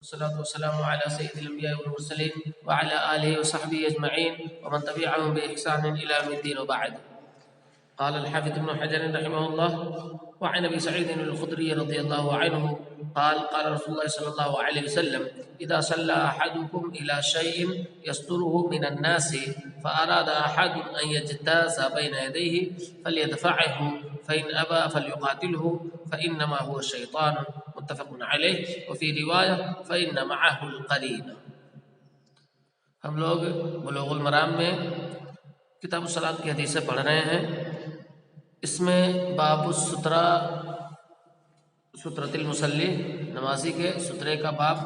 والصلاة والسلام على سيد الأنبياء والمرسلين وعلى آله وصحبه أجمعين ومن تبعهم بإحسان إلى يوم الدين وبعد. قال الحافظ ابن حجر رحمه الله: وعن أبي سعيد الخدري رضي الله عنه قال: قال رسول الله صلى الله عليه وسلم: إذا صلى أحدكم إلى شيء يستره من الناس فأراد أحد أن يجتاز بين يديه فليدفعه فإن أبى فليقاتله فإنما هو الشيطان. متفق علیہ. وفی روایہ فإن معه القرین. ہم لوگ بلوغ المرام میں کتاب الصلاۃ کی حدیثیں پڑھ رہے ہیں. اس میں باب السترہ، سترۃ المصلی، نمازی کے سترے کا باب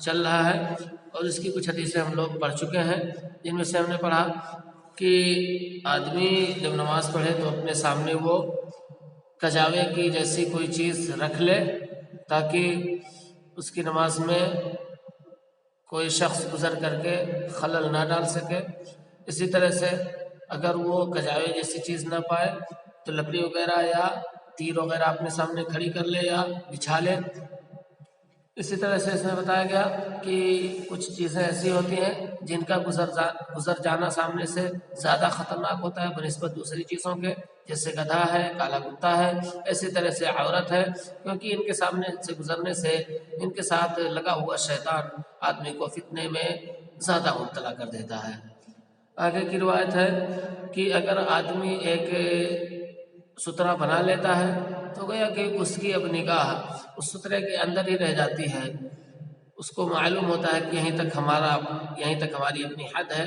چل رہا ہے، اور اس کی کچھ حدیثیں ہم لوگ پڑھ چکے ہیں، جن میں سے ہم نے پڑھا کہ آدمی جب نماز پڑھے تو اپنے سامنے وہ کجاوے کی جیسی کوئی چیز رکھ لے تاکہ اس کی نماز میں کوئی شخص گزر کر کے خلل نہ ڈال سکے. اسی طرح سے اگر وہ کجاوے جیسی چیز نہ پائے تو لکڑی وغیرہ یا تیر وغیرہ اپنے سامنے کھڑی کر لے یا بچھا لے. اسی طرح سے اس میں بتایا گیا کہ کچھ چیزیں ایسی ہوتی ہیں جن کا گزر جانا سامنے سے زیادہ خطرناک ہوتا ہے بنسبت دوسری چیزوں کے، جیسے گدھا ہے، کالا کتا ہے. اسی طرح سے عورت ہے، کیونکہ ان کے سامنے سے گزرنے سے ان کے ساتھ لگا ہوا شیطان آدمی کو فتنے میں زیادہ مبتلا کر دیتا ہے. آگے کی روایت ہے کہ اگر آدمی ایک سترہ بنا لیتا ہے تو گویا کہ اس کی اب نگاہ اس سترے کے اندر ہی رہ جاتی ہے. اس کو معلوم ہوتا ہے کہ یہیں تک ہماری اپنی حد ہے،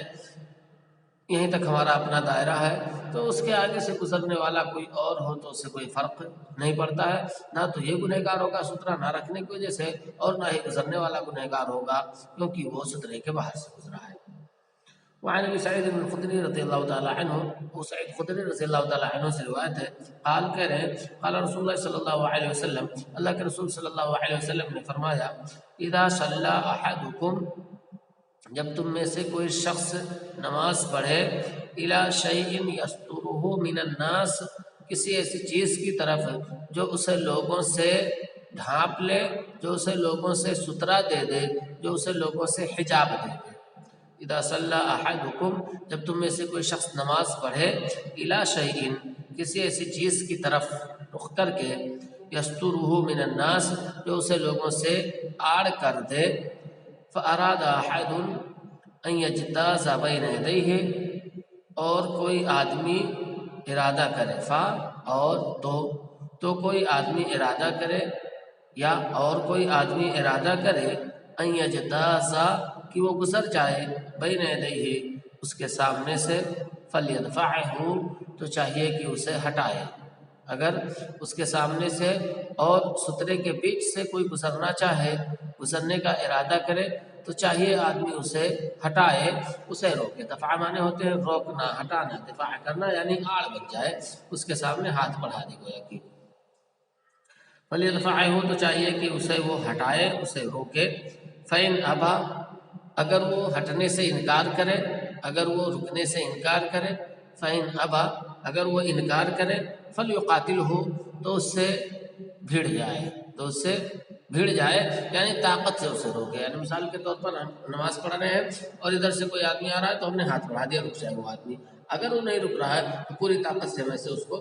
یہیں تک ہمارا اپنا دائرہ ہے. تو اس کے آگے سے گزرنے والا کوئی اور ہو تو اس سے کوئی فرق نہیں پڑتا ہے. نہ تو یہ گنہگار ہوگا سترہ نہ رکھنے کی وجہ سے، اور نہ ہی گزرنے والا گنہگار ہوگا کیونکہ وہ سترے کے باہر سے گزرا ہے. وعن ابی سعید الخدری رضی اللہ تعالی عنہ، ابو سعید خدری رضی اللہ تعالی عنہ سے روایت ہے، قال کہہ رہے ہیں قال رسول اللہ صلی اللہ علیہ وسلم، اللہ کے رسول صلی اللہ علیہ وسلم نے فرمایا: اذا صلی احدکم، جب تم میں سے کوئی شخص نماز پڑھے، الی شیء یسترہ من الناس، کسی ایسی چیز کی طرف جو اسے لوگوں سے ڈھانپ لے، جو اسے لوگوں سے سترہ دے دے، جو اسے لوگوں سے حجاب دے دے. اذا صلی احدکم، جب تم میں سے کوئی شخص نماز پڑھے، الی شیء، کسی ایسی چیز کی طرف رخ کر کے، یسترہ من الناس، جو اسے لوگوں سے آڑ کر دے، فاراد احد ان یجتاز بین یدیہ، اور کوئی آدمی ارادہ کرے، فا اور تو کوئی آدمی ارادہ کرے، یا اور کوئی آدمی ارادہ کرے، ان یجتاز، کہ وہ گزر جائے، بین یدیہ، اس کے سامنے سے، فلیدفعہ، تو چاہیے کہ اسے ہٹائے. اگر اس کے سامنے سے اور سترے کے بیچ سے کوئی گزرنا چاہے، گزرنے کا ارادہ کرے، تو چاہیے آدمی اسے ہٹائے، اسے روکے. دفع مانے ہوتے ہیں روکنا، ہٹانا. دفاع کرنا یعنی آڑ بن جائے، اس کے سامنے ہاتھ بڑھا دی گویا کہ. فلیدفعہ، تو چاہیے کہ اسے وہ ہٹائے، اسے روکے. فإن ابا، اگر وہ ہٹنے سے انکار کرے، اگر وہ رکنے سے انکار کرے، فإن ابا، اگر وہ انکار کرے، فلیقاتلہ، تو اس سے بھیڑ جائے، یعنی طاقت سے اسے روکے. یعنی مثال کے طور پر ہم نماز پڑھ رہے ہیں اور ادھر سے کوئی آدمی آ رہا ہے تو ہم نے ہاتھ بڑھا دیا، رک جائے وہ آدمی. اگر وہ نہیں رک رہا ہے تو پوری طاقت سے ویسے اس کو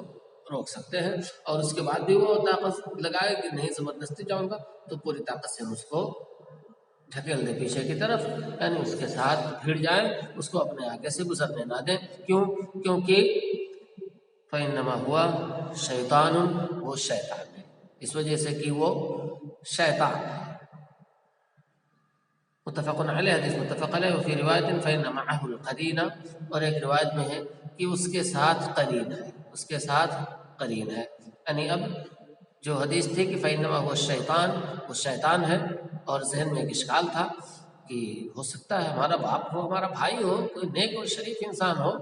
روک سکتے ہیں، اور اس کے بعد بھی وہ طاقت لگائے کہ نہیں زبردستی جاؤں گا، تو پوری طاقت سے ہم اس کو ڈھکیل دیں پیچھے کی طرف، یعنی اس کے ساتھ بھیڑ جائیں، اس کو اپنے آگے سے گزرنے نہ دیں. کیونکہ فإنما ہوا شیطان، وہ شیطان ہے، اس وجہ سے کہ وہ شیطان ہے. متفق علیہ، حدیث متفق علیہ. وفی روایت فإن معه القرین، اور ایک روایت میں ہے کہ اس کے ساتھ قرین ہے، اس کے ساتھ قرین ہے. یعنی اب جو حدیث تھی کہ فإنما هو الشیطان، وہ شیطان ہے، اور ذہن میں ایک اشکال تھا کہ ہو سکتا ہے ہمارا باپ ہو، ہمارا بھائی ہو، کوئی نیک اور شریف انسان ہو،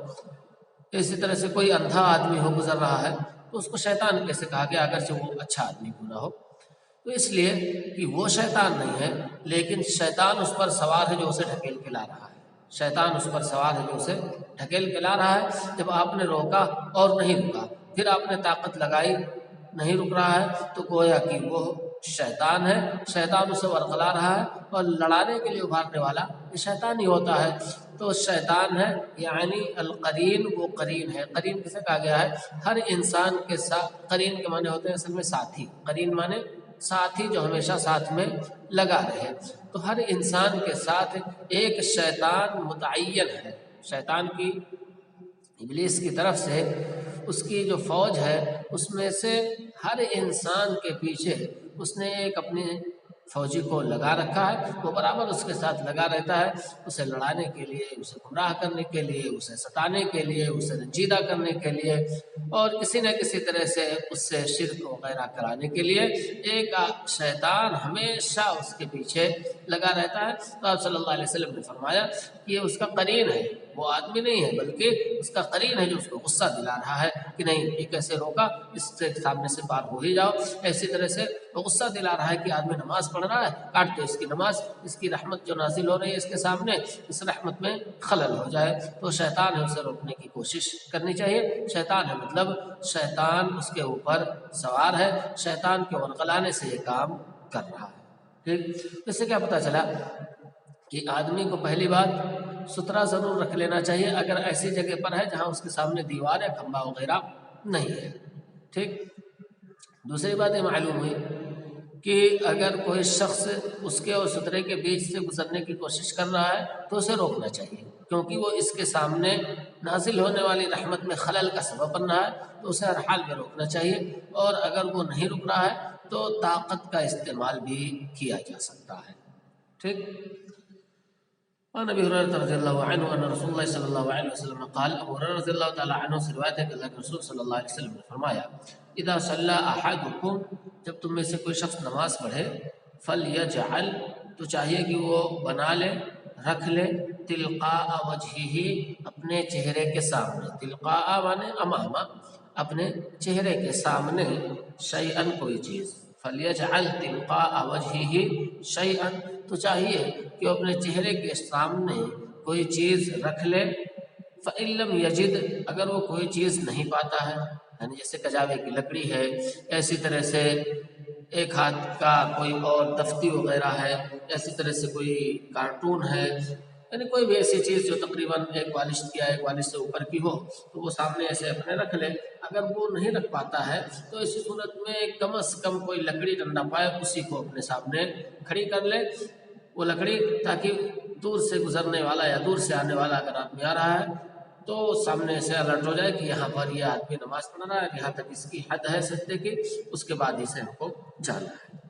اسی طرح سے کوئی اندھا آدمی ہو گزر رہا ہے تو اس کو شیطان کیسے کہا گیا اگرچہ وہ اچھا آدمی کیوں نہ ہو؟ تو اس لیے کہ وہ شیطان نہیں ہے، لیکن شیطان اس پر سوار ہے جو اسے ڈھکیل کے لا رہا ہے. شیطان اس پر سوار ہے جو اسے ڈھکیل کے لا رہا ہے. جب آپ نے روکا اور نہیں رکا، پھر آپ نے طاقت لگائی، نہیں رک رہا ہے، تو گویا کہ وہ شیطان ہے، شیطان اسے ورغلا رہا ہے اور لڑانے کے لیے ابھارنے والا یہ شیطان ہی ہوتا ہے۔ تو شیطان ہے یعنی القرین، وہ قرین ہے۔ قرین کسے کہا گیا ہے؟ ہر انسان کے ساتھ، قرین کے معنی ہوتے ہیں اصل میں ساتھی، قرین معنی ساتھی جو ہمیشہ ساتھ میں لگا رہے۔ تو ہر انسان کے ساتھ ایک شیطان متعین ہے، شیطان کی، ابلیس کی طرف سے اس کی جو فوج ہے اس میں سے ہر انسان کے پیچھے اس نے ایک اپنے فوجی کو لگا رکھا ہے، وہ برابر اس کے ساتھ لگا رہتا ہے، اسے لڑانے کے لیے، اسے گمراہ کرنے کے لیے، اسے ستانے کے لیے، اسے رنجیدہ کرنے کے لیے، اور کسی نہ کسی طرح سے اس سے شرک وغیرہ کرانے کے لیے ایک شیطان ہمیشہ اس کے پیچھے لگا رہتا ہے۔ تو آپ صلی اللہ علیہ وسلم نے فرمایا کہ یہ اس کا قرین ہے، وہ آدمی نہیں ہے بلکہ اس کا قرین ہے جو اس کو غصہ دلا رہا ہے کہ نہیں یہ کیسے روکا، اس سے سامنے سے پار ہو ہی جاؤ۔ اسی طرح سے وہ غصہ دلا رہا ہے کہ آدمی نماز پڑھ رہا ہے، کاٹ دو اس کی نماز، اس کی رحمت جو نازل ہو رہی ہے اس کے سامنے، اس رحمت میں خلل ہو جائے۔ تو شیطان ہے اسے روکنے کی کوشش کرنی چاہیے۔ شیطان ہے مطلب شیطان اس کے اوپر سوار ہے، شیطان کے ورغلانے سے یہ کام کر رہا ہے۔ ٹھیک، اس سے کیا پتہ چلا کہ آدمی کو پہلی بات ستھرا ضرور رکھ لینا چاہیے اگر ایسی جگہ پر ہے جہاں اس کے سامنے دیوار یا کھمبا وغیرہ نہیں ہے۔ ٹھیک، دوسری بات یہ معلوم ہوئی کہ اگر کوئی شخص اس کے اور ستھرے کے بیچ سے گزرنے کی کوشش کر رہا ہے تو اسے روکنا چاہیے، کیونکہ وہ اس کے سامنے نازل ہونے والی رحمت میں خلل کا سبب بن رہا ہے، تو اسے ہر حال میں روکنا چاہیے۔ اور اگر وہ نہیں رک رہا ہے تو طاقت کا استعمال بھی کیا جا سکتا ہے۔ ٹھیک، وعن ابي هريره رضي الله عنه ان رسول الله صلى الله عليه وسلم قال، ابو هريرہ رضی اللہ تعالی عنہ سے روایت ہے کہ اللہ کے رسول صلی اللہ علیہ وسلم نے فرمایا، اذا صلى احدكم، جب تم میں سے کوئی شخص نماز پڑھے، فليجعل، تو چاہیے کہ وہ بنا لے، رکھ لے، تلقاء وجهه، اپنے چہرے کے سامنے، تلقاء مانے امام، اپنے چہرے کے سامنے، شیئا کوئی چیز، فلیجعل تلقاء وجهه شیئا، تو چاہیے کہ وہ اپنے چہرے کے سامنے کوئی چیز رکھ لے۔ فإن لم یجد، اگر وہ کوئی چیز نہیں پاتا ہے، یعنی جیسے کجاوے کی لکڑی ہے، ایسی طرح سے ایک ہاتھ کا کوئی اور دفتی وغیرہ ہے، ایسی طرح سے کوئی کارٹون ہے، یعنی کوئی بھی ایسی چیز جو تقریباً ایک بالش کی یا ایک بالش سے اوپر کی ہو، تو وہ سامنے ایسے اپنے رکھ لے۔ اگر وہ نہیں رکھ پاتا ہے تو اسی صورت میں کم از کم کوئی لکڑی ڈنڈا پائے اسی کو اپنے سامنے کھڑی کر لے، وہ لکڑی، تاکہ دور سے گزرنے والا یا دور سے آنے والا اگر آدمی آ رہا ہے تو سامنے سے الرٹ ہو جائے کہ یہاں پر یہ آدمی نماز پڑھ رہا ہے، یہاں تک اس کی حد ہے سجدے کی، اس کے بعد اسے ہم کو جانا ہے۔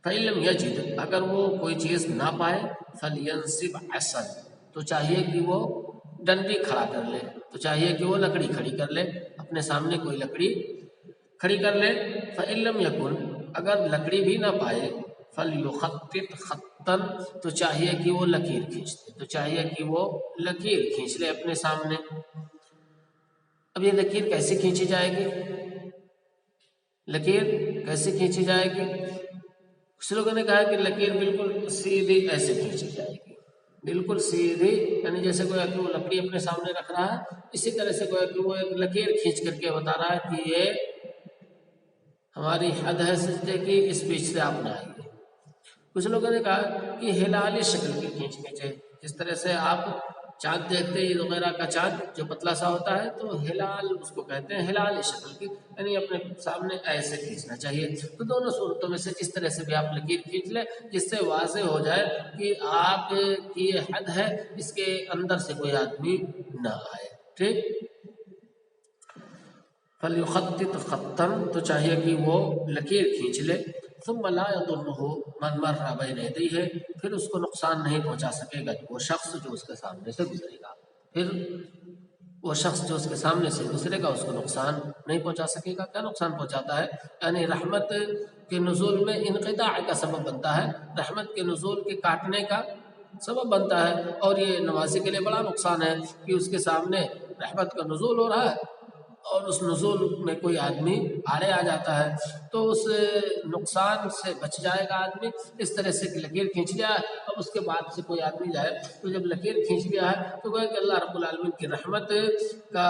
فإن لم یجد، اگر وہ کوئی چیز نہ پائے، فلینصب عصا، تو چاہیے کہ وہ ڈنڈی کھڑا کر لے، تو چاہیے کہ وہ لکڑی کھڑی کر لے، اپنے سامنے کوئی لکڑی کھڑی کر لے۔ فإن لم یکن، اگر لکڑی بھی نہ پائے، فلیخطط خطا، تو چاہیے کہ وہ لکیر کھینچ لے، تو چاہیے کہ وہ لکیر کھینچ لے اپنے سامنے۔ اب یہ لکیر کیسے کھینچی جائے گی؟ لکیر کیسے کھینچی جائے گی؟ کچھ لوگوں نے کہا کہ لکیر بالکل سیدھی ایسے کھینچی جائے گی، بالکل سیدھی، یعنی جیسے کوئی وہ لکڑی اپنے سامنے رکھ رہا ہے، اسی طرح سے کوئی وہ ایک لکیر کھینچ کر کے بتا رہا ہے کہ یہ ہماری حد ہے سجدے کی، اس بیچ سے آپ نہ آئیے۔ کچھ لوگوں نے کہا کہ ہلالی شکل کی کھینچنی چاہیے، جس طرح سے آپ چاند دیکھتے ہیں عید وغیرہ کا چاند جو پتلا سا ہوتا ہے، تو ہلال اس کو کہتے ہیں، ہلالی شکل کی، یعنی اپنے سامنے ایسے کھینچنا چاہیے۔ تو دونوں صورتوں میں سے جس طرح سے بھی آپ لکیر کھینچ لیں، جس سے واضح ہو جائے کہ آپ کی یہ حد ہے، اس کے اندر سے کوئی آدمی نہ آئے۔ ٹھیک، فَلْيُخَطِّطْ خَطًّا، تو چاہیے کہ وہ لکیر کھینچ لے۔ ثُمَّ لَا يَضُرُّهُ مَنْ مَرَّ بَيْنَ يَدَيْهِ، پھر اس کو نقصان نہیں پہنچا سکے گا وہ شخص جو اس کے سامنے سے گزرے گا، پھر وہ شخص جو اس کے سامنے سے گزرے گا اس کو نقصان نہیں پہنچا سکے گا۔ کیا نقصان پہنچاتا ہے؟ یعنی رحمت کے نزول میں انقطاع کا سبب بنتا ہے، رحمت کے نزول کے کاٹنے کا سبب بنتا ہے، اور یہ نمازی کے لیے بڑا نقصان ہے کہ اس کے سامنے رحمت کا نزول ہو رہا ہے اور اس نزول میں کوئی آدمی آڑے آ جاتا ہے، تو اس نقصان سے بچ جائے گا آدمی اس طرح سے کہ لکیر کھینچ جائے اب اس کے بعد سے کوئی آدمی جائے تو جب لکیر کھینچ لیا ہے تو گویا کہ اللہ رب العالمین کی رحمت کا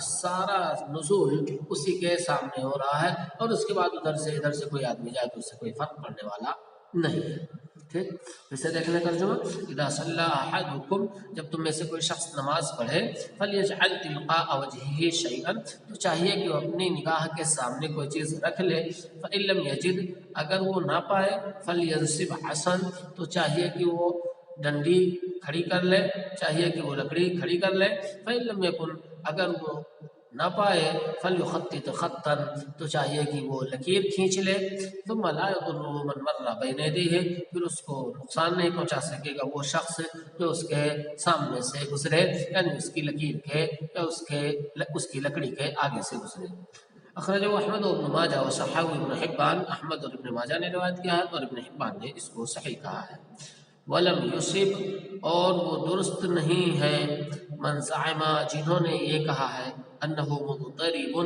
سارا نزول اسی کے سامنے ہو رہا ہے، اور اس کے بعد ادھر سے کوئی آدمی جائے تو اس سے کوئی فرق پڑنے والا نہیں ہے۔ ٹھیک، اسے دیکھنے ترجمہ، اذا صلی احدکم، جب تم میں سے کوئی شخص نماز پڑھے، فلیجعل تلقاء وجهه شیئا، تو چاہیے کہ وہ اپنی نگاہ کے سامنے کوئی چیز رکھ لے، فإن لم یجد، اگر وہ نہ پائے، فلینصب عصا، تو چاہیے کہ وہ ڈنڈی کھڑی کر لے، چاہیے کہ وہ لکڑی کھڑی کر لے، فإن لم یکن، اگر وہ نہ پائے، فلیخطط خطا، تو چاہیے کہ وہ لکیر کھینچ لے، ثم لا يضره من مر بین یدیہ، پھر اس کو نقصان نہیں پہنچا سکے گا وہ شخص جو اس کے سامنے سے گزرے، یعنی اس کی لکیر کے یا اس کی لکڑی کے آگے سے گزرے۔ اخرجہ احمد و ابن ماجہ و صححہ ابن حبان، احمد اور ابن ماجہ نے روایت کیا ہے اور ابن حبان نے اس کو صحیح کہا ہے۔ ولم یصب، اور وہ درست نہیں ہے، من زعم، جنہوں نے یہ کہا ہے، انہ مضطرب،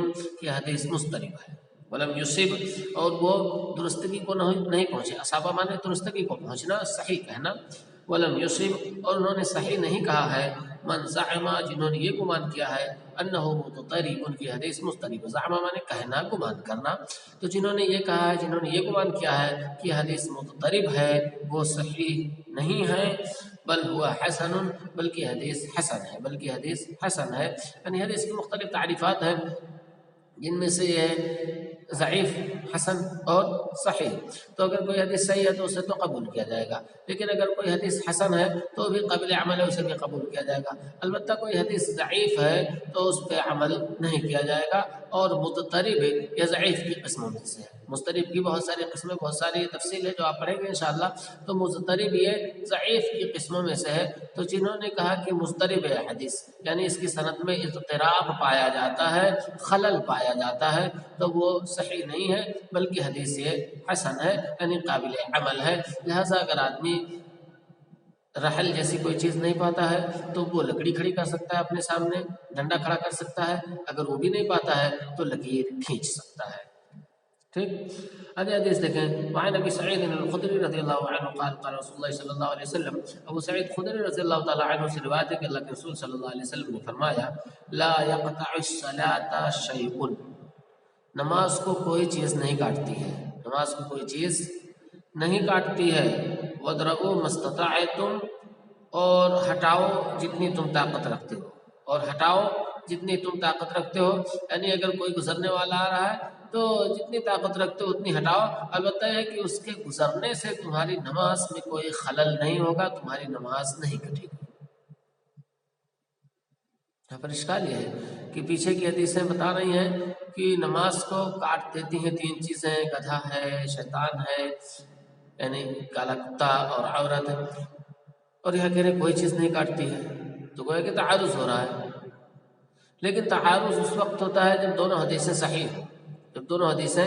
کہ حدیث مضطرب ہے۔ ولم یصب، اور وہ درستگی کو نہیں پہنچے، اصابہ مانے درستگی کو پہنچنا، صحیح کہنا۔ ولم یصب، اور انہوں نے صحیح نہیں کہا ہے، من زعم، جنہوں نے یہ گمان کیا ہے، انہ مضطرب، کی حدیث مضطرب، زعم مانے کہنا، گمان کرنا، تو جنہوں نے یہ کہا ہے، جنہوں نے یہ گمان کیا ہے کہ حدیث مضطرب ہے، وہ صحیح نہیں ہے، بل ہوا حسن، بلکہ حدیث حسن ہے، بلکہ حدیث حسن ہے، یعنی حدیث کی مختلف تعریفات ہیں، جن میں سے یہ ہے ضعیف، حسن اور صحیح۔ تو اگر کوئی حدیث صحیح ہے تو اسے تو قبول کیا جائے گا، لیکن اگر کوئی حدیث حسن ہے تو بھی قابل عمل ہے، اسے بھی قبول کیا جائے گا۔ البتہ کوئی حدیث ضعیف ہے تو اس پہ عمل نہیں کیا جائے گا، اور مضطرب یا ضعیف کی قسموں میں سے ہے۔ مضطرب کی بہت ساری قسمیں، بہت ساری تفصیل ہے جو آپ پڑھیں گے انشاءاللہ، تو مضطرب یہ ضعیف کی قسموں میں سے ہے۔ تو جنہوں نے کہا کہ مضطرب ہے حدیث، یعنی اس کی سند میں اضطراب پایا جاتا ہے، خلل پایا جاتا ہے، تو وہ صحیح نہیں ہے، بلکہ حدیث یہ حسن ہے، یعنی قابل عمل ہے۔ لہذا اگر آدمی رحل جیسی کوئی چیز نہیں پاتا ہے تو وہ لکڑی کھڑی کر سکتا ہے اپنے سامنے، ڈنڈا کھڑا کر سکتا ہے، اگر وہ بھی نہیں پاتا ہے تو لکیر کھینچ سکتا ہے۔ ٹھیک، آگے حدیث دیکھیں، وعن ابی سعید الخدری رضی اللہ عنہ قال قال رسول اللہ صلی اللہ علیہ وسلم، ابو سعید خدری رضی اللہ تعالی عنہ سے روایت ہے کہ اللہ کے رسول صلی اللہ علیہ وسلم نے فرمایا، لا يقطع الصلاة شیء، نماز کو کوئی چیز نہیں کاٹتی ہے، نماز کو کوئی چیز نہیں کاٹتی ہے، وَادْرَؤُوا مَا اسْتَطَعْتُمْ، اور ہٹاؤ جتنی تم طاقت رکھتے ہو، اور ہٹاؤ جتنی تم طاقت رکھتے ہو، یعنی اگر کوئی گزرنے والا آ رہا ہے تو جتنی طاقت رکھتے ہو اتنی ہٹاؤ، البتہ ہے کہ اس کے گزرنے سے تمہاری نماز میں کوئی خلل نہیں ہوگا، تمہاری نماز نہیں کٹے گی۔ یہاں پر اشکال یہ ہے کہ پیچھے کی حدیثیں بتا رہی ہیں کہ نماز کو کاٹ دیتی ہیں تین چیزیں، گدھا ہے، شیطان ہے، یعنی کالا کتا اور عورت، اور یہاں کہہ رہے کوئی چیز نہیں کاٹتی ہے، تو گویا کہ تعارض ہو رہا ہے۔ لیکن تعارض اس وقت ہوتا ہے جب دونوں حدیثیں صحیح ہوں، جب دونوں حدیثیں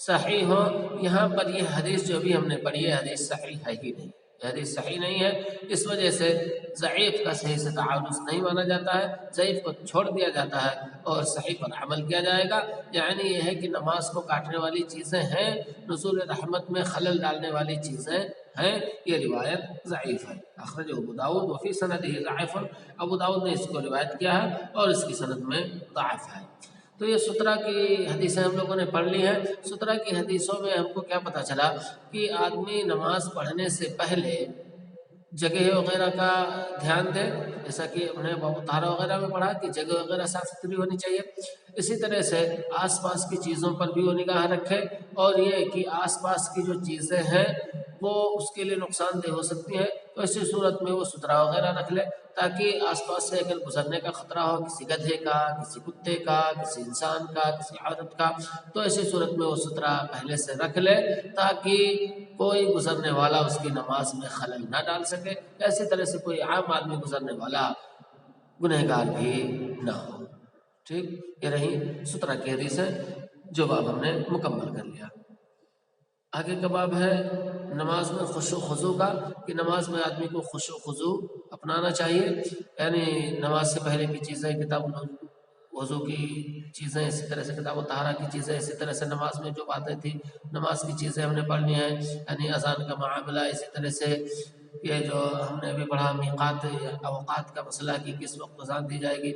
صحیح ہوں۔ یہاں پر یہ حدیث جو بھی ہم نے پڑھی ہے حدیث صحیح ہے ہی نہیں، یہ حدیث صحیح نہیں ہے، اس وجہ سے ضعیف کا صحیح سے تعارض نہیں مانا جاتا ہے، ضعیف کو چھوڑ دیا جاتا ہے اور صحیح پر عمل کیا جائے گا۔ یعنی یہ ہے کہ نماز کو کاٹنے والی چیزیں ہیں، نزول رحمت میں خلل ڈالنے والی چیزیں ہیں، یہ روایت ضعیف ہے۔ اخرجہ ابو داؤد وفی سندہ ضعیف، ابو داؤد نے اس کو روایت کیا ہے اور اس کی سند میں ضعف ہے۔ تو یہ سترہ کی حدیثیں ہم لوگوں نے پڑھ لی ہیں۔ سترہ کی حدیثوں میں ہم کو کیا پتہ چلا کہ آدمی نماز پڑھنے سے پہلے جگہ وغیرہ کا دھیان دے، جیسا کہ ہم نے باب طہارہ وغیرہ میں پڑھا کہ جگہ وغیرہ صاف ستھری ہونی چاہیے، اسی طرح سے آس پاس کی چیزوں پر بھی وہ نگاہ رکھے، اور یہ کہ آس پاس کی جو چیزیں ہیں وہ اس کے لیے نقصان دہ ہو سکتی ہیں، تو ایسی صورت میں وہ سترہ وغیرہ رکھ لے، تاکہ آس پاس سے اگر گزرنے کا خطرہ ہو، کسی گدھے کا، کسی کتے کا، کسی انسان کا، کسی عورت کا، تو ایسی صورت میں وہ سترہ پہلے سے رکھ لے تاکہ کوئی گزرنے والا اس کی نماز میں خلل نہ ڈال سکے، اسی طرح سے کوئی عام آدمی گزرنے والا گنہگار بھی نہ ہو۔ ٹھیک، یہ رہی سترہ کی حدیث ہے جو باب ہم نے مکمل کر لیا۔ آگے کا باب ہے نماز میں خشوع خضوع کا، کہ نماز میں آدمی کو خشوع خضوع اپنانا چاہیے، یعنی نماز سے پہلے کی چیزیں، کتاب وضو کی چیزیں، اسی طرح سے کتاب طہارہ کی چیزیں، اسی طرح سے نماز میں جو باتیں تھیں نماز کی چیزیں ہم نے پڑھنی ہیں، یعنی اذان کا معاملہ، اسی طرح سے یہ جو ہم نے ابھی پڑھا میقات اوقات کا مسئلہ کہ کس وقت اذان دی جائے گی،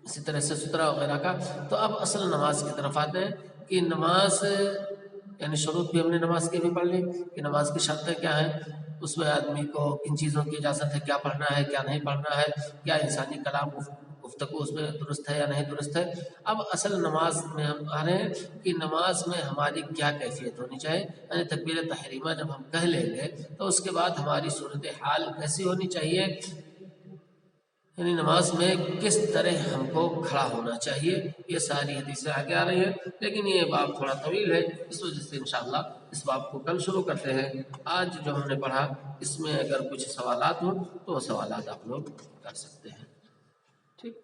اسی طرح سے سترہ وغیرہ کا. تو اب اصل نماز کی طرف آتے ہیں کہ نماز یعنی شروط بھی ہم نے نماز کی بھی پڑھ لی کہ نماز کی شرطیں کیا ہیں، اس میں آدمی کو کن چیزوں کی اجازت ہے، کیا پڑھنا ہے کیا نہیں پڑھنا ہے، کیا انسانی کلام گفتگو اس میں درست ہے یا نہیں درست ہے. اب اصل نماز میں ہم آ رہے ہیں کہ نماز میں ہماری کیا کیفیت ہونی چاہیے، یعنی تکبیر تحریمہ جب ہم کہہ لیں گے تو اس کے بعد ہماری صورت حال کیسی ہونی چاہیے، یعنی نماز میں کس طرح ہم کو کھڑا ہونا چاہیے. یہ ساری حدیثیں آگے آ رہی ہیں، لیکن یہ باب تھوڑا طویل ہے، اس وجہ سے انشاءاللہ اس باب کو کل شروع کرتے ہیں. آج جو ہم نے پڑھا اس میں اگر کچھ سوالات ہوں تو وہ سوالات آپ لوگ کر سکتے ہیں. ٹھیک.